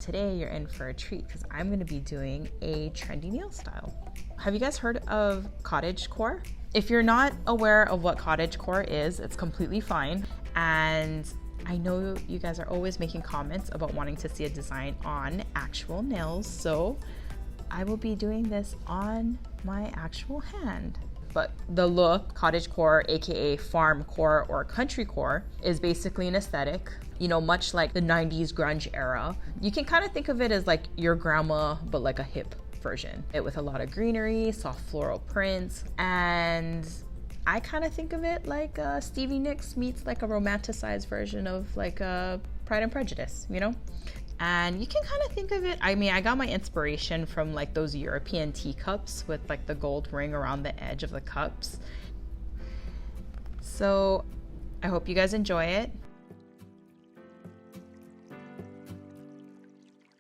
Today you're in for a treat because I'm going to be doing a trendy nail style. Have you guys heard of Cottagecore? If you're not aware of what Cottagecore is, it's completely fine. And I know you guys are always making comments about wanting to see a design on actual nails, so I will be doing this on my actual hand. But the look, cottagecore, aka farmcore or countrycore, is basically an aesthetic, you know, much like the 90s grunge era. You can kind of think of it as like your grandma, but like a hip version. It with a lot of greenery, soft floral prints, and I kind of think of it like Stevie Nicks meets like a romanticized version of like Pride and Prejudice, you know? And you can kind of think of it, I mean, I got my inspiration from like those European teacups with like the gold ring around the edge of the cups. So I hope you guys enjoy it.